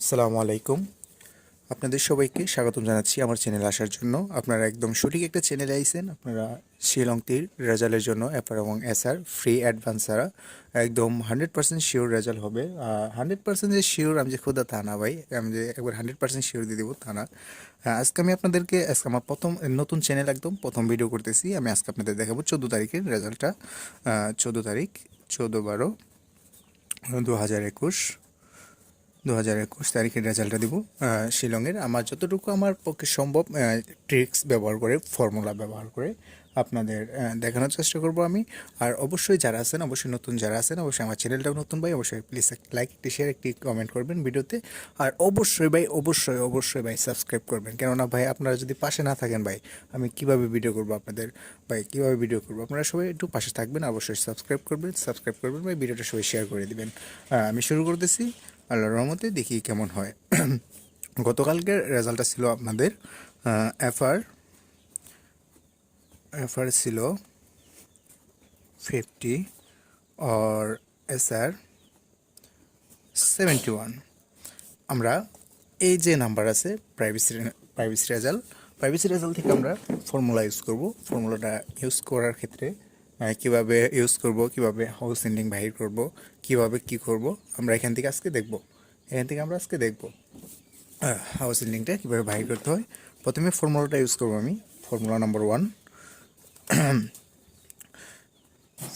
আসসালামু আলাইকুম। আপনাদের সবাইকে স্বাগতম জানাচ্ছি আমার চ্যানেলে আসার জন্য। আপনারা একদম সঠিক একটা চ্যানেলে আইছেন। আপনারা শিলং তীর রেজাল্টের জন্য অ্যাপার এবং এসআর ফ্রি অ্যাডভান্স ছাড়া একদম 100% শিওর রেজাল্ট হবে। 100% যে শিওর আমি যে খোদা তা না ভাই, আমি যে একবার 100% শিওর দিয়ে দেবো তা না। আজকে আমি আপনাদেরকে আমার প্রথম নতুন চ্যানেল একদম প্রথম ভিডিও করতেছি। আমি আজকে আপনাদের দেখাবো 14 তারিখের রেজাল্টটা। 14 তারিখ 14/12/2021 তারিখের রেজাল্টটা দিব শিলংয়ের। আমার যতটুকু আমার পক্ষে সম্ভব ট্রিক্স ব্যবহার করে, ফর্মুলা ব্যবহার করে আপনাদের দেখানোর চেষ্টা করব আমি। আর অবশ্যই যারা আছেন, অবশ্যই নতুন যারা আছেন, অবশ্যই আমার চ্যানেলটাও নতুন ভাই, অবশ্যই প্লিজ লাইক, একটি শেয়ার, একটি কমেন্ট করবেন ভিডিওতে। আর অবশ্যই ভাই, অবশ্যই ভাই সাবস্ক্রাইব করবেন। কেননা ভাই আপনারা যদি পাশে না থাকেন ভাই, আমি কিভাবে ভিডিও করব আপনাদের, ভাই কিভাবে ভিডিও করব? আপনারা সবাই একটু পাশে থাকবেন, অবশ্যই সাবস্ক্রাইব করবেন ভাই, ভিডিওটা সবাই শেয়ার করে দিবেন। আমি শুরু করতেছি আল্লাহর রহমতে, দেখি কেমন হয়। গতকালকের রেজাল্টটা ছিল আপনাদের এফআর এফআর ছিল 50 আর এসআর 71। আমরা এই যে নাম্বার আছে প্রাইভেসি রেজাল্ট থেকে আমরা ফর্মুলা ইউজ করব। ফর্মুলাটা ইউজ করার ক্ষেত্রে কিভাবে ইউজ করব, কিভাবে হাউস এন্ডিং বাহির করব, কিভাবে কি করব, আমরা এখান থেকে আমরা আজকে দেখব হাউস এন্ডিংটা কীভাবে বাহির করতে হয়। প্রথমে ফর্মুলাটা ইউজ করব আমি। Formula number 1,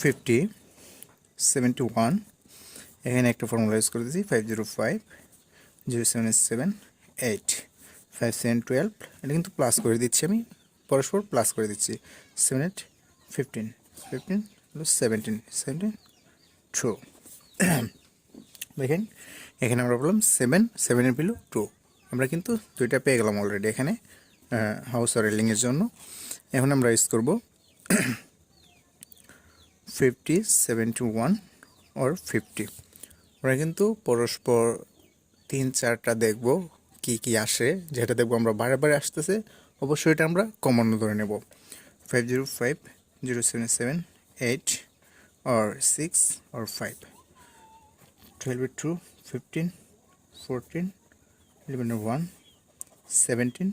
50/71। এখানে একটা ফর্মুলা ইউজ করে দিচ্ছি 505/0778 5/7/12। এটা কিন্তু প্লাস করে দিচ্ছি আমি, পরস্পর প্লাস করে দিচ্ছি। 7/8 15 17 ট্রু। দেখেন এখানে আমরা বললাম 7 পেল 2। আমরা কিন্তু দুইটা পেয়ে গেলাম অলরেডি এখানে হাউস রেলিংয়ের জন্য। এখন আমরা ইউজ করব 50/71 or 50। আমরা কিন্তু পরস্পর 3-4টা দেখব কি কি আসে, যেটা দেখবো আমরা বারে বারে আসতেছে, অবশ্যই এটা আমরা কমন ধরে নেব। 505/0778 or 6 or 5। 12/2 15 14 11/1 17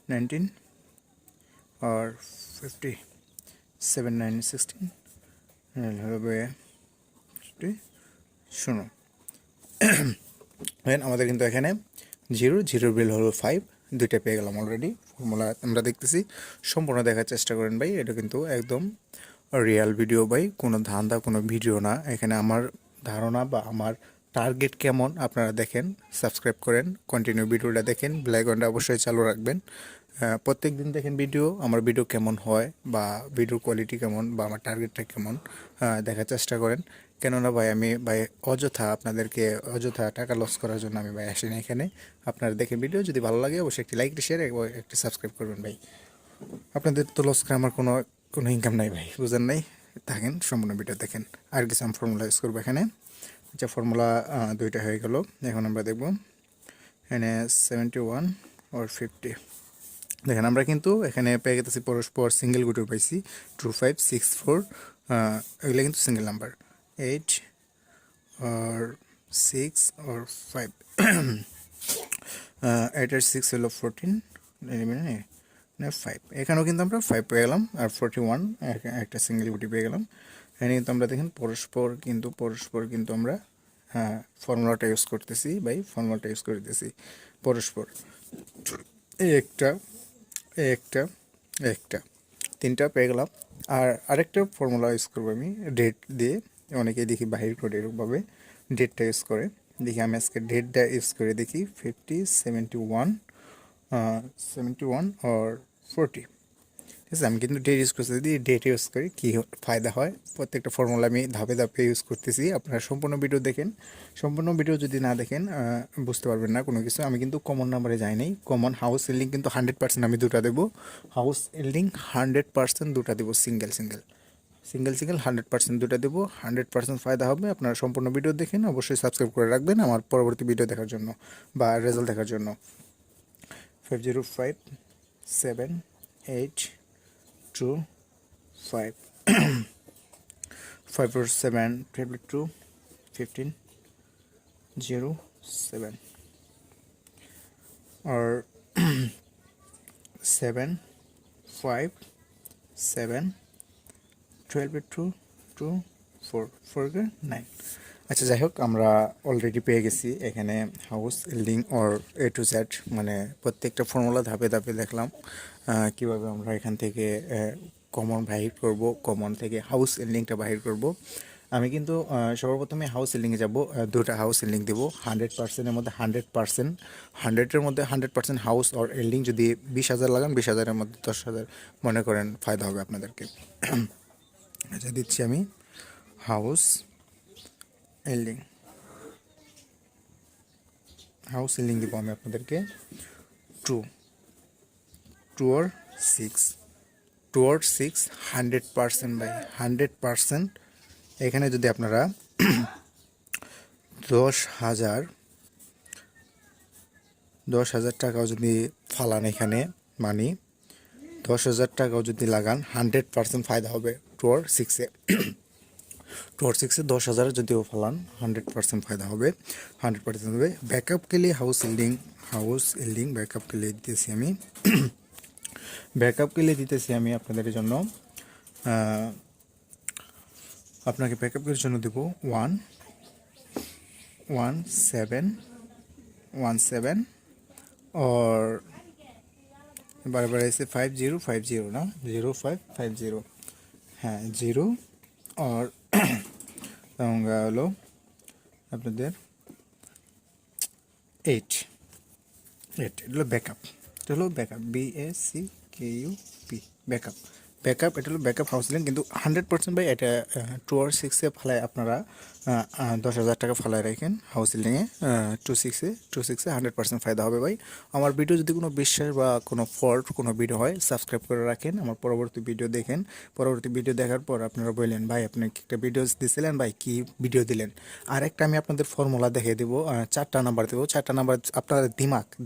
19 or 50 7 9 16 হবে 50 শূন্য। আমাদের কিন্তু এখানে 0 বিল হলো 5, দুইটা পেয়ে গেলাম অলরেডি। ফর্মুলা আমরা দেখতেছি, সম্পূর্ণ দেখার চেষ্টা করেন ভাই। এটা কিন্তু একদম রিয়াল ভিডিও ভাই, কোনো ধান্দা কোনো ভিডিও না। এখানে আমার ধারণা বা আমার টার্গেট কেমন আপনারা দেখেন, সাবস্ক্রাইব করেন, কন্টিনিউ ভিডিওটা দেখেন, বেল আইকনটা অবশ্যই চালু রাখবেন। প্রত্যেক দিন দেখেন ভিডিও, আমার ভিডিও কেমন হয় বা ভিডিওর কোয়ালিটি কেমন বা আমার টার্গেটটা কেমন দেখার চেষ্টা করেন। কেননা ভাই আমি ভাই আপনাদেরকে অযথা টাকা লস করার জন্য আমি ভাই আসি না এখানে। আপনারা দেখেন ভিডিও, যদি ভালো লাগে অবশ্যই একটি লাইক, শেয়ার এবং একটি সাবস্ক্রাইব করবেন ভাই। আপনাদের তো লস করে আমার কোনো কোনো ইনকাম নাই ভাই, বুঝেন নাই? থাকেন, সম্পূর্ণ ভিডিও দেখেন। আর কিছু আমি ফর্মুলা ইউজ করবো এখানে। আচ্ছা, ফর্মুলা দুইটা হয়ে গেল। এখন আমরা দেখব এখানে 71 or 50। দেখেন আমরা কিন্তু এখানে পেয়ে গেছি পরস্পর সিঙ্গেল গুটিও পাইছি 2 5 6 4। এগুলো কিন্তু সিঙ্গেল নাম্বার। 8 or 6 or 5। 8 আর 6 হলো 14, 5। এখানেও কিন্তু আমরা 5 পেয়ে গেলাম, আর 41 একটা সিঙ্গেল গুটি পেয়ে গেলাম। এখানে কিন্তু আমরা দেখেন পরস্পর কিন্তু আমরা ফর্মুলাটা ইউজ করতেছি ভাই, ফর্মুলাটা ইউজ করতেছি পরস্পর। একটা একটা একটা 3টা পেয়ে গেলাম। আর আরেকটা ফর্মুলা ইউজ করবো আমি ডেট দিয়ে। অনেকেই দেখি বাহির করে এরকমভাবে ডেটটা ইউজ করে। দেখি আমি আজকে ডেটটা ইউজ করে দেখি 50/71 71 or 40। ঠিক আছে, আমি কিন্তু ডেট ইউজ করতে যদি ডেট ইউজ করি কী ফায়দা হয়, প্রত্যেকটা ফর্মুলা আমি ধাপে ধাপে ইউজ করতেছি। আপনারা সম্পূর্ণ ভিডিও দেখেন। সম্পূর্ণ ভিডিও যদি না দেখেন বুঝতে পারবেন না কোনো কিছু। আমি কিন্তু কমন নাম্বারে যাই নাই। কমন হাউস এল্ডিং কিন্তু 100% আমি দুটা দেবো। হাউস এল্ডিং 100% দুটা দেবো। সিঙ্গেল 100% দুটা দেবো। 100% ফায়দা হবে। আপনারা সম্পূর্ণ ভিডিও দেখেন, অবশ্যই সাবস্ক্রাইব করে রাখবেন আমার পরবর্তী ভিডিও দেখার জন্য বা রেজাল্ট দেখার জন্য। 505/7 8 2 5 5 or 7 2 15 0 7 or 7 5 7 12 এর 2 2 4 4 এর 9। আচ্ছা যাই হোক আমরা অলরেডি পেয়ে গেছি এখানে house link or A to Z, মানে প্রত্যেকটা ফর্মুলা ধাপে ধাপে দেখলাম কীভাবে আমরা এখান থেকে কমন বাহির করব, কমন থেকে হাউস লিঙ্কটা বাহির করব। আমি কিন্তু সর্বপ্রথমে হাউস লিঙ্কে যাব, দুটো হাউস লিঙ্ক দেবো 100%-এর মধ্যে 100%, 100-এর মধ্যে 100% হাউস অর লিঙ্ক যদি 20,000 লাগান 20,000-এর মধ্যে 10,000 মনে করেন ফায়দা হবে আপনাদেরকে। আচ্ছা দিচ্ছি আমি হাউস লিঙ্ক, হাউস লিঙ্ক দিব আমি আপনাদেরকে 2 or 6, 2 or 6 100% বাই 100%। এখানে যদি আপনারা 10,000 টাকাও যদি ফালান, এখানে মানি 10,000 টাকাও যদি লাগান 100% ফায়দা হবে 2 or 6-এ। 2 or 6-এ 10,000 যদিও ফালান 100% ফায়দা হবে, 100% হবে। बैकअप के लिए हाउस बिल्डिंग बैकअप के लिए দিতেছি আমি ব্যাকআপ के लिए দিতেছি আমি আপনাদের জন্য, আপনাকে ব্যাকআপের জন্য দেব 117 और বারবার এসে 5050 না 0550, হ্যাঁ 0 और হলো আপনাদের 8 এটা হলো ব্যাকআপ, BACKUP ব্যাকআপ। এটা হলো ব্যাকআপ হাউস লিঙ্ক, কিন্তু 100% ভাই এটা 2 or 6-এ ফালায় আপনারা 10,000 টাকা ফালায় রাখেন হাউস লিঙ্কে 2-6-এ 100% ফায়দা হবে ভাই। আমার ভিডিও যদি কোনো বিশ্বাস বা কোনো ফল্ট কোনো ভিডিও হয় সাবস্ক্রাইব করে রাখেন, আমার পরবর্তী ভিডিও দেখেন। পরবর্তী ভিডিও দেখার পর আপনারা বললেন ভাই আপনি একটা ভিডিও দিয়েছিলেন ভাই, কী ভিডিও দিলেন। আর একটা আমি আপনাদের ফর্মুলা দেখিয়ে দেবো, 4টা নাম্বার দেবো, 4টা নাম্বার আপনারা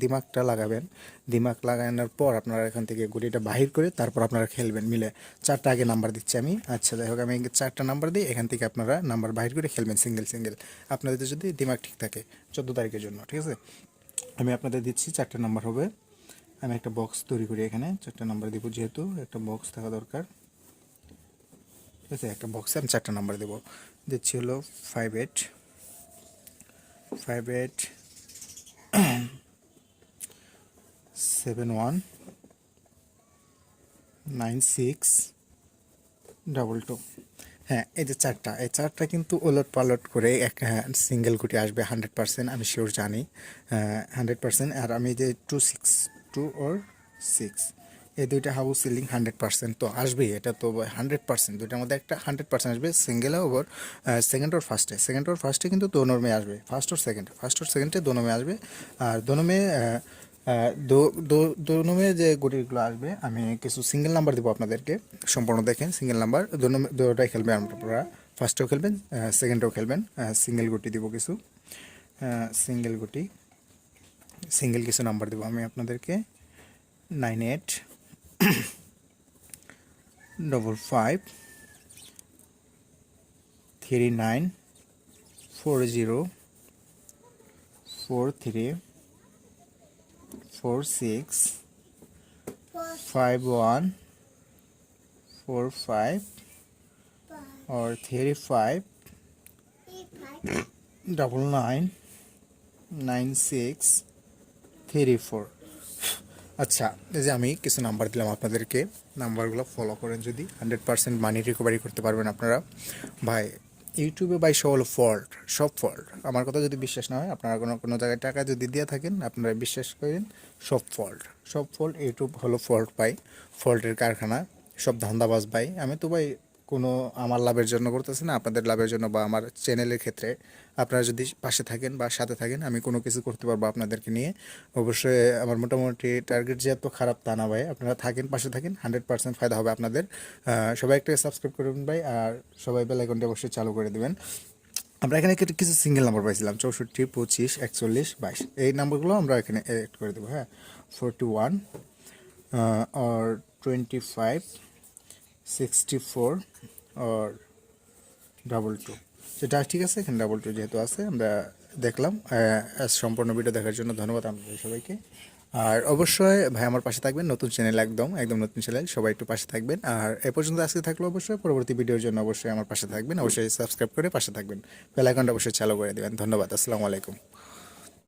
দিমাগটা লাগাবেন। দিমাগ লাগানোর পর আপনারা এখান থেকে গুটিটা বাহির করে তারপর আপনারা খেলবেন মিলে। 4টা আগে নাম্বার দিচ্ছি আমি। আচ্ছা যাই হোক আমি 4টা নাম্বার দিই, এখান থেকে আপনারা নাম্বার বাহির করে খেলবেন সিঙ্গেল আপনাদের যদি দিমাগ ঠিক থাকে 14 তারিখের জন্য, ঠিক আছে। আমি আপনাদের দিচ্ছি 4টা নাম্বার হবে। আমি একটা বক্স তৈরি করি, এখানে 4টা নাম্বার দিব, যেহেতু একটা বক্স থাকা দরকার, ঠিক আছে। একটা বক্সে আমি 4টা নাম্বার দেবো। দিচ্ছি হলো 58 71 9622। হ্যাঁ এই যে 4টা, এই 4টা কিন্তু ওলট পালট করে এক সিঙ্গেল গুটি আসবে 100%, আমি শিওর জানি 100%। আর আমি যে 2 or 6 এই দুইটা হাউস সিলিং 100% তো আসবেই, এটা তো 100%, দুইটার মধ্যে একটা 100% আসবে। সিঙ্গেল ওভার সেকেন্ড ওর ফার্স্টে কিন্তু দোনো মে আসবে, ফার্স্ট ওর সেকেন্ডে দোনো মে আসবে। আর দোনো মে দোনো মে যে গুটিগুলো আসবে আমি কিছু সিঙ্গেল নাম্বার দেবো আপনাদেরকে, সম্পূর্ণ দেখেন সিঙ্গেল নাম্বার দুটোটাই খেলবেন আপনারা, ফার্স্টেও খেলবেন সেকেন্ডেও খেলবেন। সিঙ্গেল গুটি দিব কিছু, সিঙ্গেল কিছু নাম্বার দেবো আমি আপনাদেরকে 98 55 39 40 43 46 51 45 और 35 99 96 34। আচ্ছা এই যে আমি কিছু নাম্বার দিলাম আপনাদেরকে, নাম্বারগুলো ফলো করেন, যদি 100% মানি রিকভারি করতে পারবেন আপনারা। ভাই ইউটিউবে ভাই সব ফল্ট, আমার কথা যদি বিশ্বাস না হয়, আপনারা কোনো জায়গায় টাকা যদি দিয়ে থাকেন আপনারা বিশ্বাস করেন সব ফল্ট। ইউটিউব হলো ফল্ট পাই, ফল্টের কারখানা, সব ধান্দাবাজ ভাই। আমি তো ভাই কোনো আমার লাভের জন্য করতেছি না, আপনাদের লাভের জন্য বা আমার চ্যানেলের ক্ষেত্রে আপনারা যদি পাশে থাকেন বা সাথে থাকেন আমি কোনো কিছু করতে পারবো আপনাদেরকে নিয়ে। অবশ্যই আমার মোটামুটি টার্গেট যে এত খারাপ তা না ভাই, আপনারা থাকেন পাশে থাকেন 100% ফায়দা হবে আপনাদের। সবাই একটা সাবস্ক্রাইব করবেন ভাই, আর সবাই বেল আইকনটি অবশ্যই চালু করে দেবেন। আমরা এখানে কিছু সিঙ্গেল নাম্বার পাইছিলাম 64 25 41 22, এই নাম্বারগুলো আমরা এখানে অ্যাড করে দেবো। হ্যাঁ 41 और 25 64 और 22, সেটা ঠিক আছে। এখানে 22 যেহেতু আছে আমরা দেখলাম। সম্পূর্ণ ভিডিও দেখার জন্য ধন্যবাদ আপনাদের সবাইকে। আর অবশ্যই ভাই আমার পাশে থাকবেন, নতুন চ্যানেল, একদম একদম নতুন চ্যানেল, সবাই একটু পাশে থাকবেন। আর এ পর্যন্ত আজকে থাকলো, অবশ্যই পরবর্তী ভিডিওর জন্য অবশ্যই আমার পাশে থাকবেন, অবশ্যই সাবস্ক্রাইব করে পাশে থাকবেন, বেল আইকনটা অবশ্যই চালু করে দেবেন। ধন্যবাদ, আসসালামু আলাইকুম।